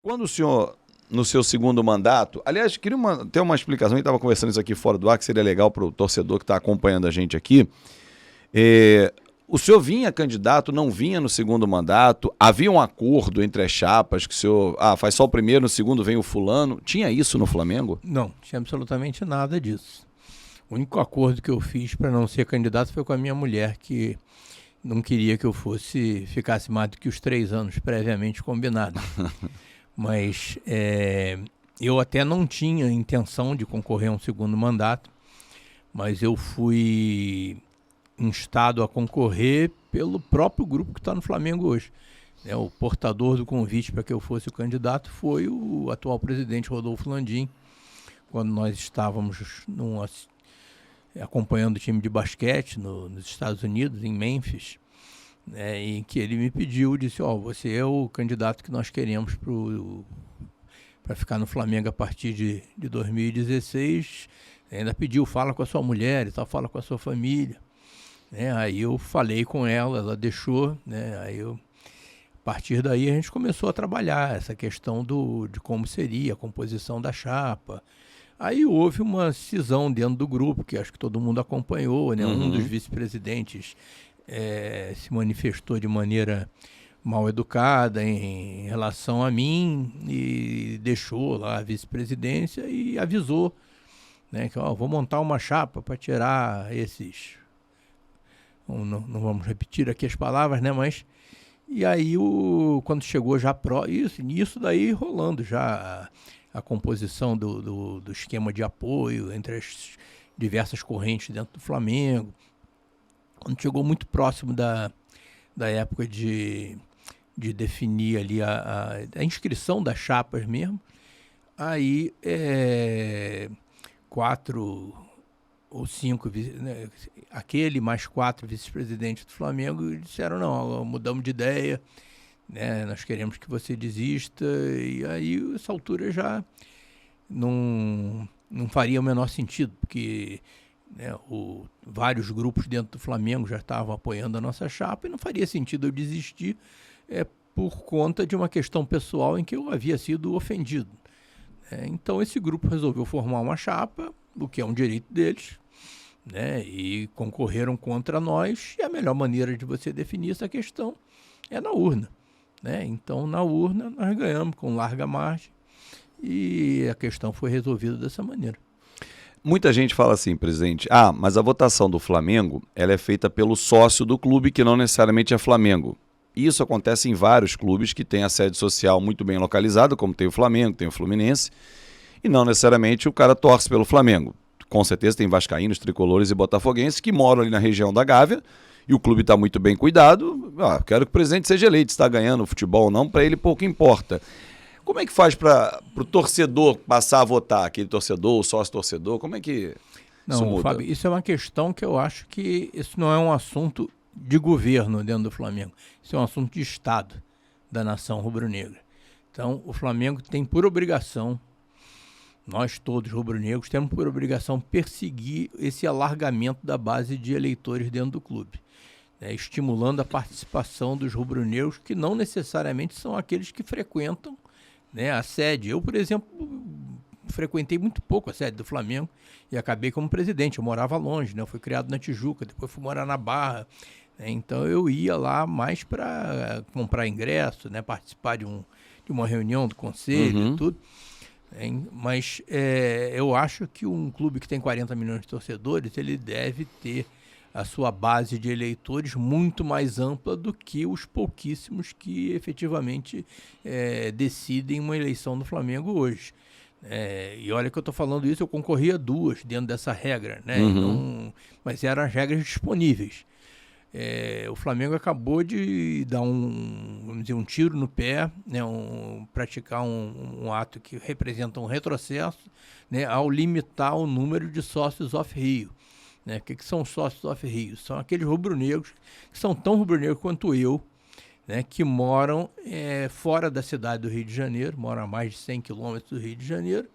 Quando o senhor, no seu segundo mandato, aliás, queria ter uma explicação, a gente estava conversando isso aqui fora do ar, que seria legal para o torcedor que está acompanhando a gente aqui. O senhor vinha candidato, não vinha no segundo mandato? Havia um acordo entre as chapas que o senhor, faz só o primeiro, no segundo vem o fulano? Tinha isso no Flamengo? Não, tinha absolutamente nada disso. O único acordo que eu fiz para não ser candidato foi com a minha mulher, que não queria que eu ficasse mais do que os 3 anos previamente combinados. Mas eu até não tinha intenção de concorrer a um segundo mandato, mas eu fui instado a concorrer pelo próprio grupo que está no Flamengo hoje. O portador do convite para que eu fosse o candidato foi o atual presidente Rodolfo Landim, quando nós estávamos acompanhando o time de basquete nos Estados Unidos, em Memphis, em que ele me pediu, disse, você é o candidato que nós queremos para ficar no Flamengo a partir de 2016, ainda pediu, fala com a sua mulher e tal, fala com a sua família. Aí eu falei com ela deixou, a partir daí a gente começou a trabalhar essa questão de como seria a composição da chapa. Aí houve uma cisão dentro do grupo, que acho que todo mundo acompanhou, Um dos vice-presidentes se manifestou de maneira mal educada em relação a mim e deixou lá a vice-presidência e avisou, que vou montar uma chapa para tirar esses... Não vamos repetir aqui as palavras, mas... E aí, quando chegou já isso daí rolando já a composição do esquema de apoio entre as diversas correntes dentro do Flamengo. Quando chegou muito próximo da época de definir ali a inscrição das chapas mesmo, aí 4 ou 5, aquele mais 4 vice-presidentes do Flamengo disseram, não, mudamos de ideia, nós queremos que você desista, e aí essa altura já não faria o menor sentido, porque vários grupos dentro do Flamengo já estavam apoiando a nossa chapa e não faria sentido eu desistir por conta de uma questão pessoal em que eu havia sido ofendido. Então esse grupo resolveu formar uma chapa, o que é um direito deles, e concorreram contra nós, e a melhor maneira de você definir essa questão é na urna. Então na urna nós ganhamos com larga margem e a questão foi resolvida dessa maneira. Muita gente fala assim, presidente, mas a votação do Flamengo ela é feita pelo sócio do clube, que não necessariamente é Flamengo. Isso acontece em vários clubes que têm a sede social muito bem localizada, como tem o Flamengo, tem o Fluminense, e não necessariamente o cara torce pelo Flamengo. Com certeza tem vascaínos, tricolores e botafoguenses que moram ali na região da Gávea e o clube está muito bem cuidado. Quero que o presidente seja eleito, se está ganhando o futebol ou não, para ele pouco importa. Como é que faz para o torcedor passar a votar, aquele torcedor, o sócio-torcedor? Como é que isso muda? Fábio, isso é uma questão que eu acho que isso não é um assunto de governo dentro do Flamengo. Isso é um assunto de Estado da nação rubro-negra. Então, o Flamengo tem por obrigação, nós todos rubro-negros, temos por obrigação perseguir esse alargamento da base de eleitores dentro do clube, estimulando a participação dos rubro-negros, que não necessariamente são aqueles que frequentam a sede. Eu, por exemplo, frequentei muito pouco a sede do Flamengo e acabei como presidente. Eu morava longe, eu fui criado na Tijuca, depois fui morar na Barra. Então eu ia lá mais para comprar ingresso, participar de uma reunião do conselho e tudo. Mas eu acho que um clube que tem 40 milhões de torcedores, ele deve ter a sua base de eleitores muito mais ampla do que os pouquíssimos que efetivamente decidem uma eleição do Flamengo hoje. E olha que eu estou falando isso, eu concorri a 2 dentro dessa regra, então, mas eram as regras disponíveis. O Flamengo acabou de dar vamos dizer, um tiro no pé, praticar um ato que representa um retrocesso, ao limitar o número de sócios off-Rio. O que são os sócios off-Rio? São aqueles rubro-negros que são tão rubro-negros quanto eu, que moram fora da cidade do Rio de Janeiro, moram a mais de 100 quilômetros do Rio de Janeiro,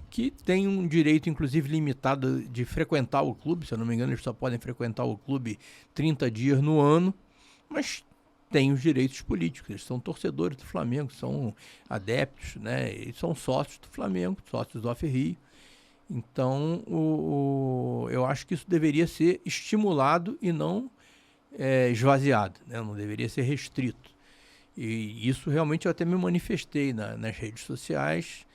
que tem um direito, inclusive, limitado de frequentar o clube. Se eu não me engano, eles só podem frequentar o clube 30 dias no ano, mas têm os direitos políticos. Eles são torcedores do Flamengo, são adeptos, né? E são sócios do Flamengo, sócios do Off-Rio. Então, eu acho que isso deveria ser estimulado e não esvaziado, né? Não deveria ser restrito. E isso realmente eu até me manifestei nas redes sociais,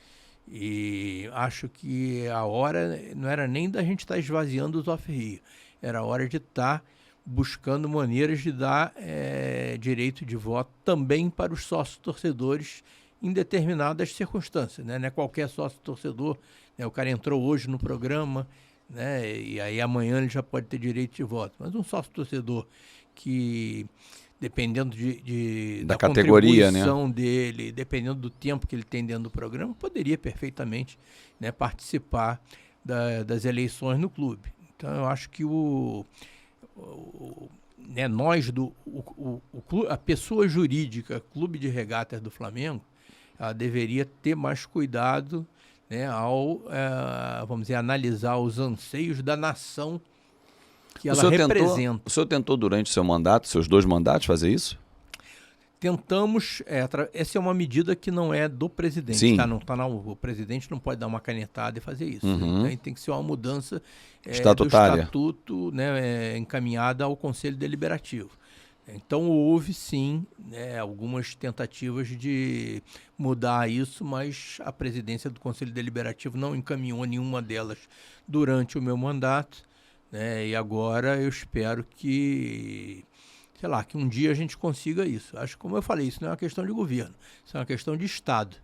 e acho que a hora não era nem da gente estar esvaziando os Off-Rio, era a hora de estar buscando maneiras de dar direito de voto também para os sócios torcedores em determinadas circunstâncias, né? Não é qualquer sócio torcedor, né? O cara entrou hoje no programa, né? E aí amanhã ele já pode ter direito de voto, mas um sócio torcedor que, dependendo da categoria, contribuição, né, dele, dependendo do tempo que ele tem dentro do programa, poderia perfeitamente, né, participar das eleições no clube. Então eu acho que né, a pessoa jurídica, Clube de Regatas do Flamengo, ela deveria ter mais cuidado, né, ao, vamos dizer, analisar os anseios da nação que ela representa. O senhor tentou durante o seu mandato, seus 2 mandatos, fazer isso? Tentamos, essa é uma medida que não é do presidente, Sim. O presidente não pode dar uma canetada e fazer isso. Uhum. Então, tem que ser uma mudança estatutária, do estatuto, né, encaminhada ao Conselho Deliberativo. Então houve sim, né, algumas tentativas de mudar isso, mas a presidência do Conselho Deliberativo não encaminhou nenhuma delas durante o meu mandato, né, e agora eu espero que, sei lá, que um dia a gente consiga isso. Acho que, como eu falei, isso não é uma questão de governo, isso é uma questão de Estado.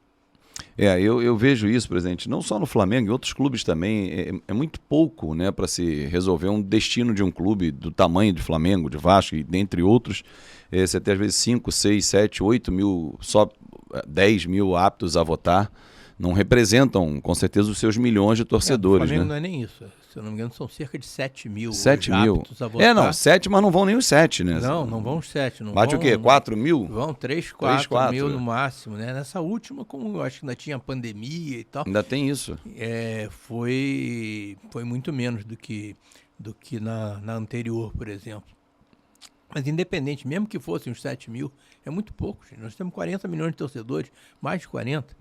Eu vejo isso, presidente, não só no Flamengo, em outros clubes também, é muito pouco, né, para se resolver um destino de um clube do tamanho de Flamengo, de Vasco e dentre outros. Você tem às vezes 5, 6, 7, 8 mil, só 10 mil aptos a votar, não representam com certeza os seus milhões de torcedores. O Flamengo, né? não é nem isso, se eu não me engano são cerca de 7 mil 7 mil. aptos a votar. 7, mas não vão nem os 7, né? Não vão os 7. Bate o quê? 4 mil? Vão 3, 4 mil no né? máximo, né? Nessa última, como eu acho que ainda tinha pandemia e tal. Ainda tem isso. Foi muito menos do que na anterior, por exemplo. Mas independente, mesmo que fossem os 7 mil, é muito pouco, gente. Nós temos 40 milhões de torcedores, mais de 40.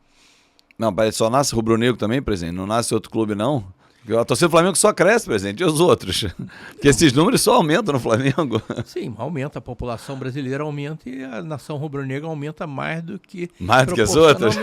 Não, só nasce rubro-negro também, presidente? Não nasce outro clube, não? A torcida do Flamengo só cresce, presidente, e os outros? Porque esses números só aumentam no Flamengo. Sim, aumenta, a população brasileira aumenta e a nação rubro-negra aumenta mais do que... Mais do que as outras?